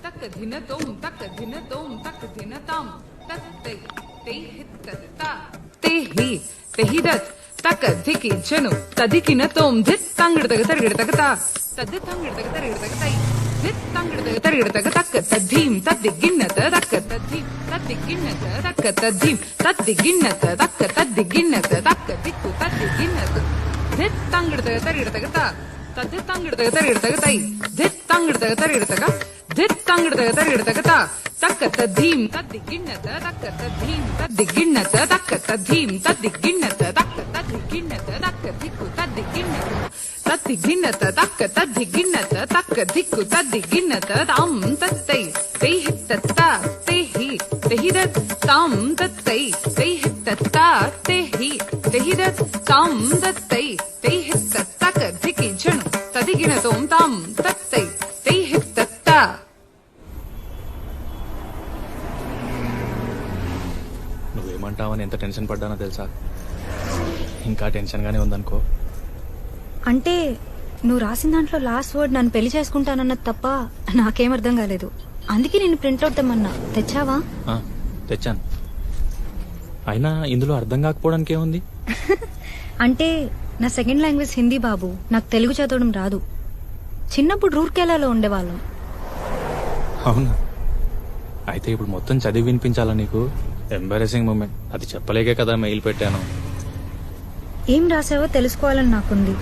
तक धिन तोम तक धिन तोम तक धिन ताम तक ते ते हित ता ते ही तेहिदत तक धिकी जनु तदिकिन तोम धित तंगड़ तक तरगड़ तक ता तद तंगड़ तक तरगड़ तक ताई धित तंगड़ तक तरगड़ तक तक तद्धीम तद्दिगिन्नत तक तद्धीम तद्दिगिन्नत तक तद्धीम तद्दिगिन्नत तक तद्दिगिन्नत तक दिक्कु तद्दिगिन्नत धित तंगड़ तक तरगड़ तक ता तद तंगड़ तक तरगड़ तक ताई धित तंगड़ तक तरगड़ तक धित तंगड़ तक तरगड़ तक ता तक तद्धीम तद्दिगिन्नत तक तद्धीम तद्दिगिन्नत तक तद्धीम तद्दिगिन्नत तक तद्दिगिन्नत तक दिक्कु तद्दिगिन्नत तद्दिगिन्नत तक तद्दिगिन्नत तक दिक्कु तद्दिगिन्नत ताम तत्तै तै हित्तत्ता ते हि तेहिदत् ताम तत्तै तै हित्तत्ता ते हि तेहिदत् ताम तत्तै तै हित्तत्तक धिकि जनु तदिगिनतों ताम तत्तै तै हित्तत्ता. నువ్వేమంటావని ఎంత టెన్షన్ పడ్డానో తెలుసా? ఇంకా టెన్షన్ గానే ఉందనుకో. అంటే నువ్వు రాసిన దాంట్లో లాస్ట్ వర్డ్ నన్ను పెళ్లి చేసుకుంటానన్నది తప్ప నాకేం అర్థం కాలేదు. అందుకే నేను ప్రింట్అవుట్ తెమ్మన్నా. తెచ్చావా? తెచ్చాను. అయినా ఇందులో అర్థం కాకపోవడానికి ఏముంది? అంటే నా సెకండ్ లాంగ్వేజ్ హిందీ బాబు. నాకు తెలుగు చదవడం రాదు. చిన్నప్పుడు రూర్కెలాలో ఉండేవాళ్ళం. అవునా? అయితే ఇప్పుడు మొత్తం చదివి వినిపించాలా నీకు? Embarrassing moment. అది చెప్పలేకే కదా మెయిల్ పెట్టాను. ఏం రాసావో తెలుసుకోవాలని నాకుంది.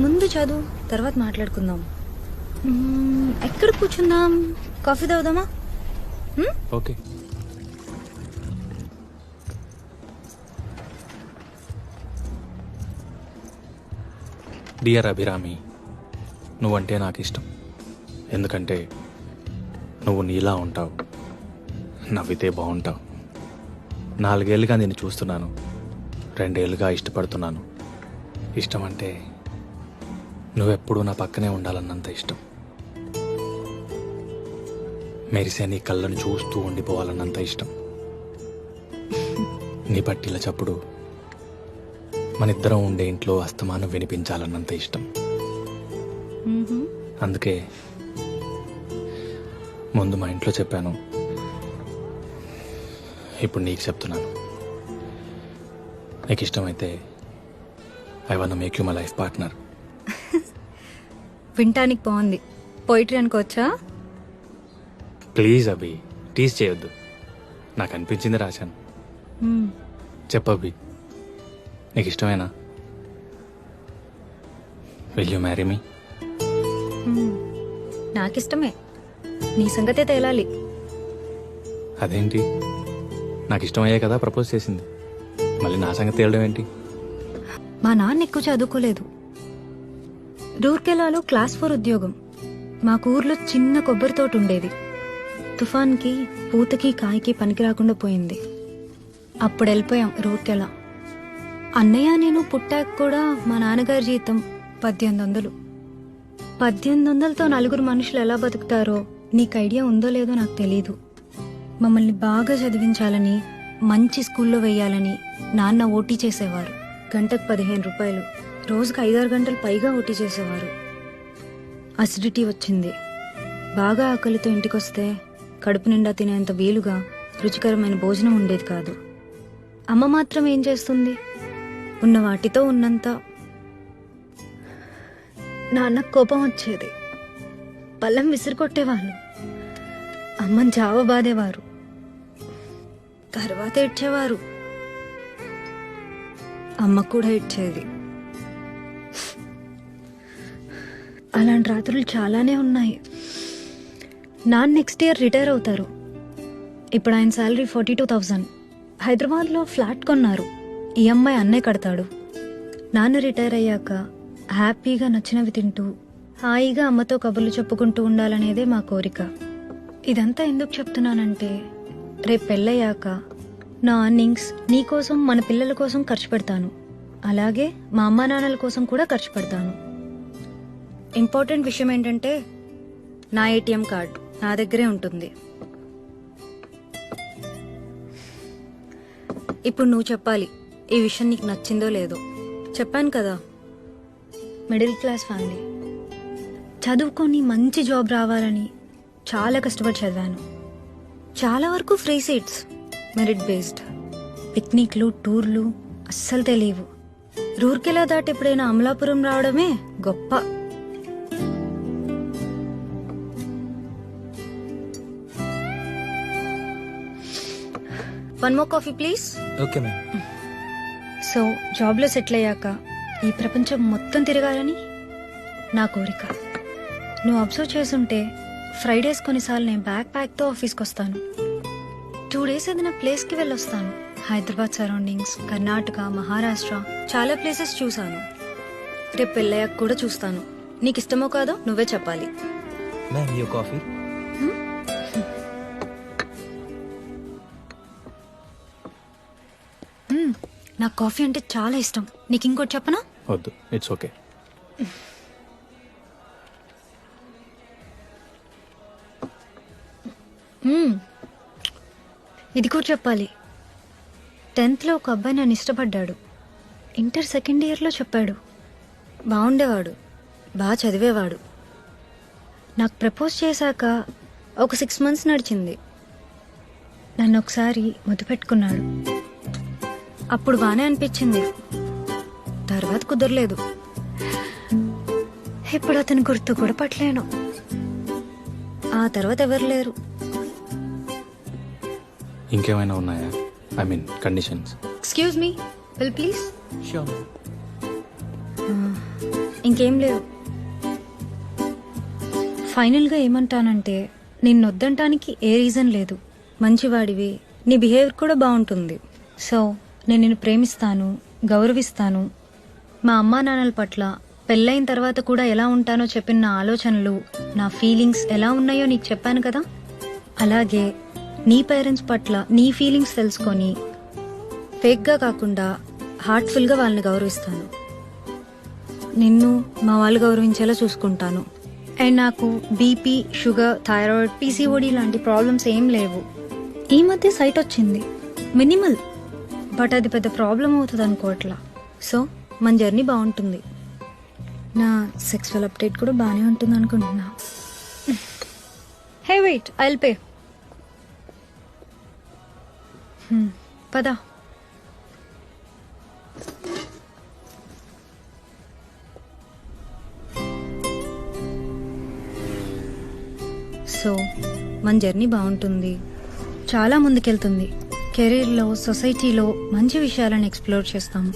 ముందు చదువు, తర్వాత మాట్లాడుకుందాం. ఎక్కడ కూర్చుందాం? కాఫీ తాగుదామా? ఓకే. డియర్ అభిరామి, నువ్వంటే నాకు ఇష్టం. ఎందుకంటే నువ్వు నీలా ఉంటావు, నవ్వితే బాగుంటావు. 4 ఏళ్ళుగా నేను చూస్తున్నాను, 2 ఏళ్ళుగా ఇష్టపడుతున్నాను. ఇష్టం అంటే నువ్వెప్పుడూ నా పక్కనే ఉండాలన్నంత ఇష్టం. మెరిసే నీ కళ్ళను చూస్తూ ఉండిపోవాలన్నంత ఇష్టం. నీ పట్టిల చప్పుడు మనిద్దరం ఉండే ఇంట్లో అస్తమానం వినిపించాలన్నంత ఇష్టం. అందుకే ముందు మా ఇంట్లో చెప్పాను, ఇప్పుడు నీకు చెప్తున్నాను. నీకు ఇష్టమైతే I want to make you my life partner. వింటానికి బాగుంది. పోయిటరీ అనుకోవచ్చా? ప్లీజ్ అభి, టీజ్ చేయొద్దు. నాకు అనిపించింది రాశాను. చెప్పు అభి, నీకు ఇష్టమేనా? Will you marry me? నాకిష్టమే. నీ సంగతే తేలాలి. అదేంటి? నాకు ఇష్టమయ్యే కదా ప్రపోజ్ చేసింది, మళ్ళీ నా సంగతి తేలడం ఏంటి? మా నాన్న ఎక్కువ చదువుకోలేదు. రూర్కెలాలో క్లాస్ 4 ఉద్యోగం. మాకు ఊర్లో చిన్న కొబ్బరి తోట ఉండేది. తుఫాన్కి పూతకి కాయకి పనికి రాకుండా పోయింది. అప్పుడు వెళ్ళిపోయాం రూర్కెలా. అన్నయ్య నేను పుట్టాక కూడా మా నాన్నగారి జీతం 1800. 1800తో 4 మనుషులు ఎలా బతుకుతారో నీకు ఐడియా ఉందో లేదో నాకు తెలీదు. మమ్మల్ని బాగా చదివించాలని, మంచి స్కూల్లో వెయ్యాలని నాన్న ఓటీ చేసేవారు. గంటకు 15 రూపాయలు. రోజుకు 5-6 గంటలు పైగా ఓటీ చేసేవారు. అసిడిటీ వచ్చింది. బాగా ఆకలితో ఇంటికొస్తే కడుపు నిండా తినేంత వీలుగా రుచికరమైన భోజనం ఉండేది కాదు. అమ్మ మాత్రం ఏం చేస్తుంది? ఉన్న వాటితో ఉన్నంత. నాన్నకు కోపం వచ్చేది. పళ్ళెం విసిరికొట్టేవాళ్ళు. అమ్మని జావ బాధేవారు. తర్వాత ఏడ్చేవారు. అమ్మ కూడా ఏడ్చేది. అలాంటి రాత్రులు చాలానే ఉన్నాయి. నాన్న నెక్స్ట్ ఇయర్ రిటైర్ అవుతారు. ఇప్పుడు ఆయన శాలరీ 42,000. హైదరాబాద్లో ఫ్లాట్ కొన్నారు. ఈఎంఐ అన్నే కడతాడు. నాన్న రిటైర్ అయ్యాక హ్యాపీగా నచ్చినవి తింటూ హాయిగా అమ్మతో కబుర్లు చెప్పుకుంటూ ఉండాలనేదే మా కోరిక. ఇదంతా ఎందుకు చెప్తున్నానంటే, రేపు పెళ్ళయ్యాక నా అర్నింగ్స్ నీకోసం, మన పిల్లల కోసం ఖర్చు పెడతాను. అలాగే మా అమ్మా నాన్నల కోసం కూడా ఖర్చు పెడతాను. ఇంపార్టెంట్ విషయం ఏంటంటే, నా ఏటీఎం కార్డు నా దగ్గరే ఉంటుంది. ఇప్పుడు నువ్వు చెప్పాలి, ఈ విషయం నీకు నచ్చిందో లేదో. చెప్పాను కదా, మిడిల్ క్లాస్ ఫ్యామిలీ. చదువుకొని మంచి జాబ్ రావాలని చాలా కష్టపడి చదివాను. చాలా వరకు ఫ్రీ సీట్స్, మెరిట్ బేస్డ్. పిక్నిక్లు, టూర్లు అస్సలు తెలియవు. రూర్కెలా దాటి ఎప్పుడైనా అమలాపురం రావడమే గొప్ప. One more coffee please. Okay ma'am. So జాబ్లో సెటిల్ అయ్యాక ఈ ప్రపంచం మొత్తం తిరగాలని నా కోరిక. నువ్వు అబ్జర్వ్ చేసుంటే ఫ్రైడేస్ కొన్నిసార్లు నేను బ్యాక్ ప్యాక్తో ఆఫీస్కి వస్తాను. 2 days ఏదైనా ప్లేస్కి వెళ్ళొస్తాను. హైదరాబాద్ సరౌండింగ్స్, కర్ణాటక, మహారాష్ట్ర చాలా ప్లేసెస్ చూశాను. రేపు పెళ్ళయ్యాక కూడా చూస్తాను. నీకు ఇష్టమో కాదో నువ్వే చెప్పాలి. Ma'am you coffee. నాకు కాఫీ అంటే చాలా ఇష్టం. నీకు ఇంకోటి చెప్పనా? వద్దు, ఇట్స్ ఓకే. ఇది కూడా చెప్పాలి. 10th లో ఒక అబ్బాయి నన్ను ఇష్టపడ్డాడు. ఇంటర్ 2nd yearలో చెప్పాడు. బాగుండేవాడు, బాగా చదివేవాడు. నాకు ప్రపోజ్ చేశాక ఒక 6 months నడిచింది. నన్ను ఒకసారి ముద్దు పెట్టుకున్నాడు. అప్పుడు బానే అనిపించింది, తర్వాత కుదరలేదు. ఇప్పుడు అతను గుర్తు కూడా పట్టలేను. ఆ తర్వాత ఎవరు లేరు. ఇంకేమైనా ఉన్నాయా? I mean conditions. Excuse me, will please. Sure. ఇంకేం లేవు. ఫైనల్గా ఏమంటానంటే, నిన్నొద్దంటానికి ఏ రీజన్ లేదు. మంచివాడివి, నీ బిహేవియర్ కూడా బాగుంటుంది. సో నేను నిన్ను ప్రేమిస్తాను, గౌరవిస్తాను. మా అమ్మా నాన్నల పట్ల పెళ్ళైన తర్వాత కూడా ఎలా ఉంటానో చెప్పిన నా ఆలోచనలు, నా ఫీలింగ్స్ ఎలా ఉన్నాయో నీకు చెప్పాను కదా. అలాగే నీ పేరెంట్స్ పట్ల నీ ఫీలింగ్స్ తెలుసుకొని ఫేక్గా కాకుండా హార్ట్ఫుల్గా వాళ్ళని గౌరవిస్తాను. నిన్ను మా వాళ్ళు గౌరవించేలా చూసుకుంటాను. అండ్ నాకు బీపీ, షుగర్, థైరాయిడ్, పీసీఓడి లాంటి ప్రాబ్లమ్స్ ఏం లేవు. ఈ మధ్య సైట్ వచ్చింది, మినిమల్, బట్ అది పెద్ద ప్రాబ్లం అవుతుంది అనుకోవట్లా. సో మన జర్నీ బాగుంటుంది. నా సెక్సువల్ అప్డేట్ కూడా బాగానే ఉంటుంది అనుకుంటున్నా. Hey wait, I will pay. పదా. సో మన జర్నీ బాగుంటుంది, చాలా ముందుకెళ్తుంది. కెరీర్లో, సొసైటీలో మంచి విషయాలను ఎక్స్ప్లోర్ చేస్తాం.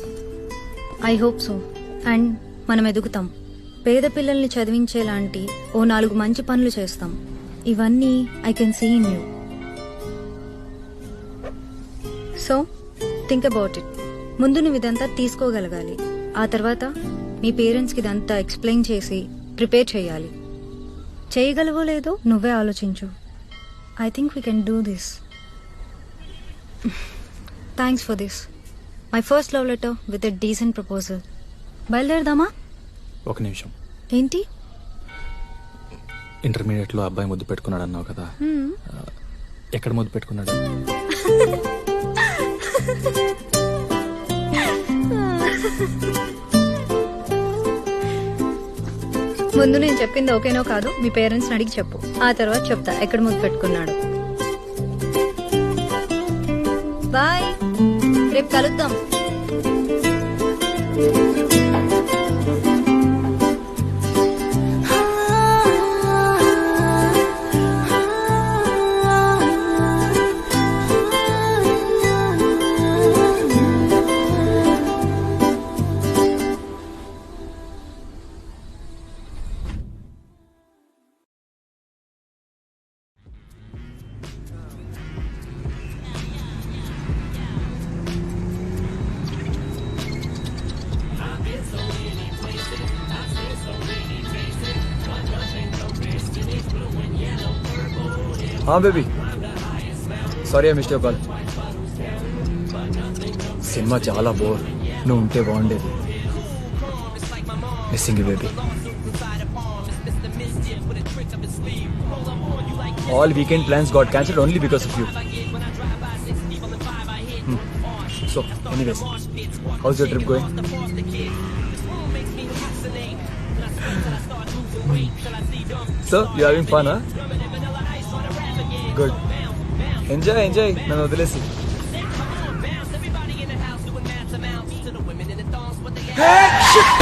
I hope so. అండ్ మనం ఎదుగుతాం. పేద పిల్లల్ని చదివించేలాంటి ఓ 4 మంచి పనులు చేస్తాం. ఇవన్నీ I can see in you. So think about it. ముందు నువ్వు ఇదంతా తీసుకోగలగాలి. ఆ తర్వాత మీ పేరెంట్స్కి ఇదంతా ఎక్స్ప్లెయిన్ చేసి ప్రిపేర్ చేయాలి. చేయగలవో లేదో నువ్వే ఆలోచించు. I think we can do this. Thanks for this. My first love letter with a decent proposal. బయలుదేరదామా? ఒక నిమిషం. ఏంటి? ఇంటర్మీడియట్లో అబ్బాయి ముద్దు పెట్టుకున్నాడు అన్నావు కదా, ఎక్కడ ముద్దు పెట్టుకున్నాడు? ముందు నేను చెప్పింది ఓకేనో కాదు మీ పేరెంట్స్ అడిగి చెప్పు. ఆ తర్వాత చెప్తా ఎక్కడ ముద్దు పెట్టుకున్నాడు. బాయ్, రేపు కలుద్దాం. Baby, sorry I missed your call. Cinema చాలా బోర్, నువ్వు ఉంటే బాగుండేది. Missing you baby. All weekend plans got cancelled only because of you. So anyways, house your trip going? So you having fun? Good enjoy enjoy నన్ను వదిలేసి Hey, shit!